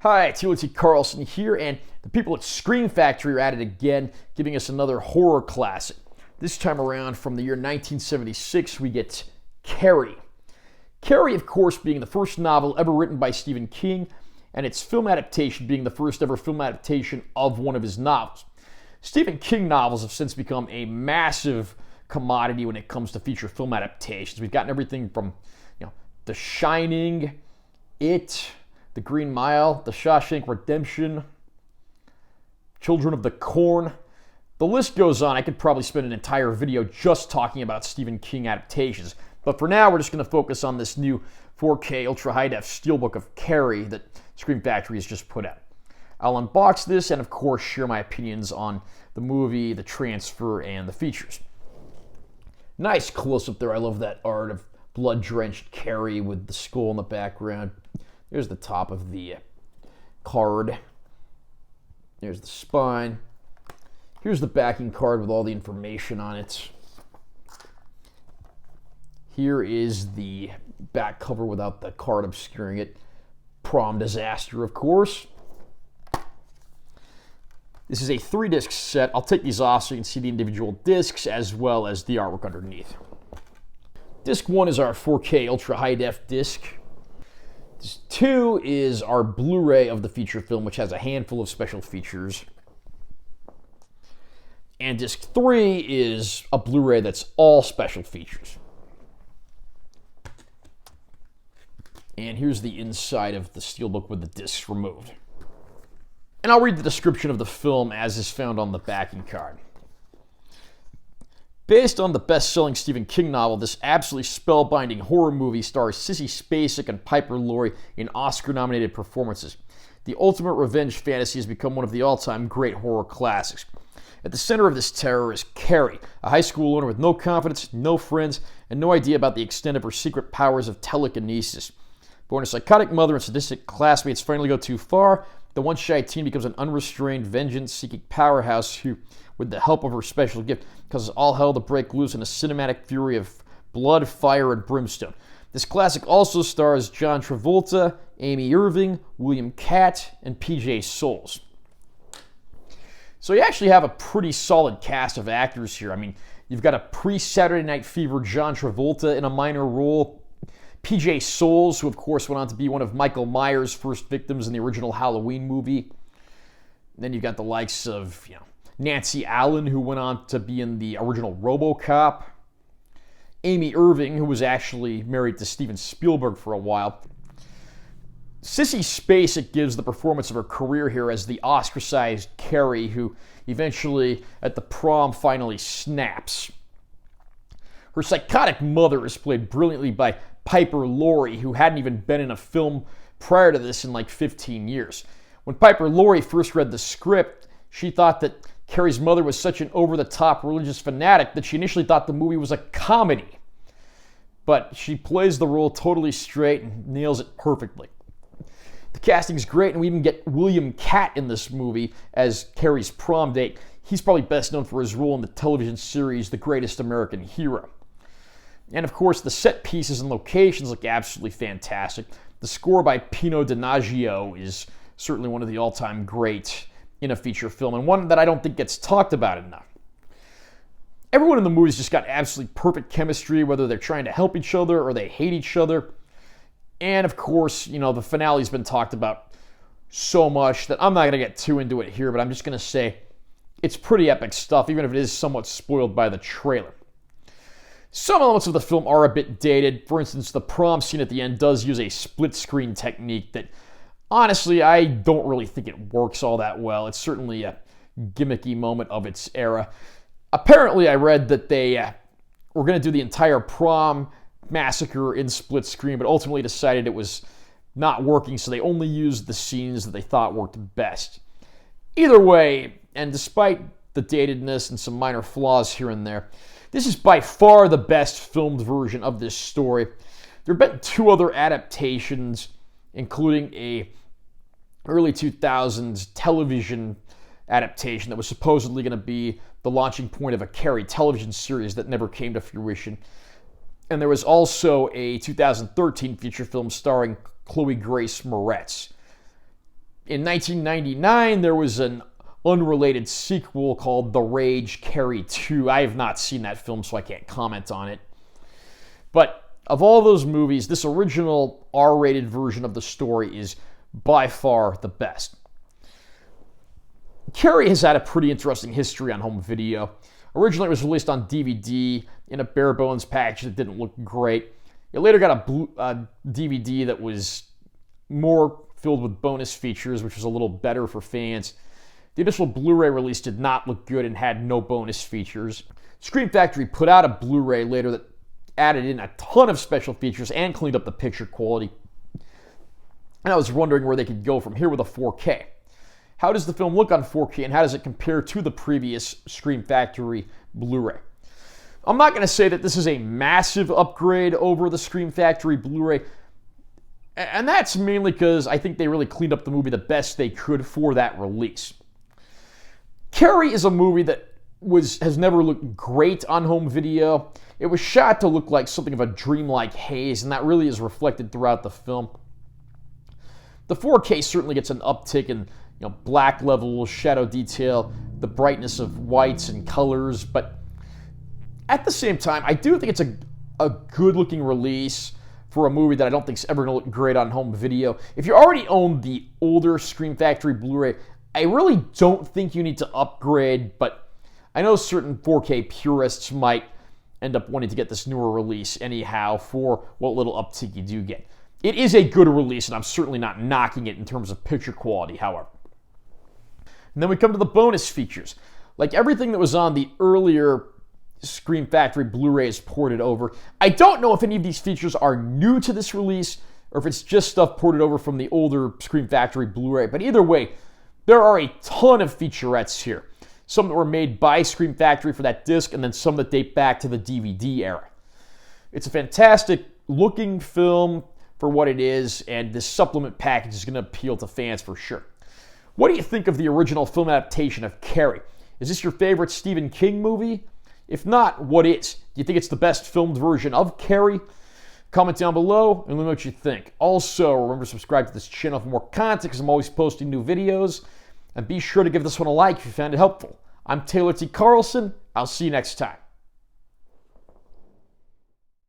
Hi, it's UHD Carlson here, and the people at Scream Factory are at it again, giving us another horror classic. This time around, from the year 1976, we get Carrie. Carrie, of course, being the first novel ever written by Stephen King, and its film adaptation being the first ever film adaptation of one of his novels. Stephen King novels have since become a massive commodity when it comes to feature film adaptations. We've gotten everything from, The Shining, It, The Green Mile, The Shawshank Redemption, Children of the Corn. The list goes on. I could probably spend an entire video just talking about Stephen King adaptations. But for now, we're just going to focus on this new 4K Ultra High Def Steelbook of Carrie that Scream Factory has just put out. I'll unbox this and, of course, share my opinions on the movie, the transfer, and the features. Nice close-up there. I love that art of blood-drenched Carrie with the skull in the background. There's the top of the card. There's the spine. Here's the backing card with all the information on it. Here is the back cover without the card obscuring it. Prom disaster, of course. This is a 3-disc set. I'll take these off so you can see the individual discs as well as the artwork underneath. Disc 1 is our 4K Ultra High Def disc. Disc 2 is our Blu-ray of the feature film, which has a handful of special features. And disc 3 is a Blu-ray that's all special features. And here's the inside of the Steelbook with the discs removed. And I'll read the description of the film as is found on the backing card. Based on the best-selling Stephen King novel, this absolutely spellbinding horror movie stars Sissy Spacek and Piper Laurie in Oscar-nominated performances. The ultimate revenge fantasy has become one of the all-time great horror classics. At the center of this terror is Carrie, a high school learner with no confidence, no friends, and no idea about the extent of her secret powers of telekinesis. But when her psychotic mother and sadistic classmates finally go too far, the once-shy teen becomes an unrestrained, vengeance-seeking powerhouse who, with the help of her special gift, causes all hell to break loose in a cinematic fury of blood, fire, and brimstone. This classic also stars John Travolta, Amy Irving, William Catt, and PJ Soles. So you actually have a pretty solid cast of actors here. I mean, you've got a pre-Saturday Night Fever John Travolta in a minor role, PJ Soles, who of course went on to be one of Michael Myers' first victims in the original Halloween movie. And then you've got the likes of, Nancy Allen, who went on to be in the original RoboCop. Amy Irving, who was actually married to Steven Spielberg for a while. Sissy Spacek gives the performance of her career here as the ostracized Carrie, who eventually, at the prom, finally snaps. Her psychotic mother is played brilliantly by Piper Laurie, who hadn't even been in a film prior to this in like 15 years. When Piper Laurie first read the script, she thought that Carrie's mother was such an over-the-top religious fanatic that she initially thought the movie was a comedy. But she plays the role totally straight and nails it perfectly. The casting's great, and we even get William Catt in this movie as Carrie's prom date. He's probably best known for his role in the television series The Greatest American Hero. And of course, the set pieces and locations look absolutely fantastic. The score by Pino Donaggio is certainly one of the all-time great in a feature film, and one that I don't think gets talked about enough. Everyone in the movie's just got absolutely perfect chemistry, whether they're trying to help each other or they hate each other. And of course, the finale's been talked about so much that I'm not going to get too into it here, but I'm just going to say it's pretty epic stuff, even if it is somewhat spoiled by the trailer. Some elements of the film are a bit dated. For instance, the prom scene at the end does use a split-screen technique that, honestly, I don't really think it works all that well. It's certainly a gimmicky moment of its era. Apparently, I read that they were going to do the entire prom massacre in split screen, but ultimately decided it was not working, so they only used the scenes that they thought worked best. Either way, and despite the datedness and some minor flaws here and there, this is by far the best filmed version of this story. There have been 2 other adaptations, including a early 2000s television adaptation that was supposedly going to be the launching point of a Carrie television series that never came to fruition. And there was also a 2013 feature film starring Chloe Grace Moretz. In 1999, there was an unrelated sequel called The Rage, Carrie 2. I have not seen that film, so I can't comment on it. But of all those movies, this original R-rated version of the story is by far the best. Carrie has had a pretty interesting history on home video. Originally, it was released on DVD in a bare-bones package that didn't look great. It later got a DVD that was more filled with bonus features, which was a little better for fans. The initial Blu-ray release did not look good and had no bonus features. Scream Factory put out a Blu-ray later that added in a ton of special features and cleaned up the picture quality. And I was wondering where they could go from here with a 4K. How does the film look on 4K, and how does it compare to the previous Scream Factory Blu-ray? I'm not going to say that this is a massive upgrade over the Scream Factory Blu-ray, and that's mainly because I think they really cleaned up the movie the best they could for that release. Carrie is a movie that has never looked great on home video. It was shot to look like something of a dreamlike haze, and that really is reflected throughout the film. The 4K certainly gets an uptick in black levels, shadow detail, the brightness of whites and colors, but at the same time, I do think it's a good-looking release for a movie that I don't think is ever going to look great on home video. If you already own the older Scream Factory Blu-ray, I really don't think you need to upgrade, but I know certain 4K purists might end up wanting to get this newer release anyhow for what little uptick you do get. It is a good release, and I'm certainly not knocking it in terms of picture quality, however. And then we come to the bonus features. Like everything that was on the earlier Scream Factory Blu-rays ported over, I don't know if any of these features are new to this release or if it's just stuff ported over from the older Scream Factory Blu-ray, but either way, there are a ton of featurettes here. Some that were made by Scream Factory for that disc, and then some that date back to the DVD era. It's a fantastic looking film for what it is, and this supplement package is going to appeal to fans for sure. What do you think of the original film adaptation of Carrie? Is this your favorite Stephen King movie? If not, what is? Do you think it's the best filmed version of Carrie? Comment down below and let me know what you think. Also, remember to subscribe to this channel for more content because I'm always posting new videos. And be sure to give this one a like if you found it helpful. I'm Taylor T. Carlson. I'll see you next time.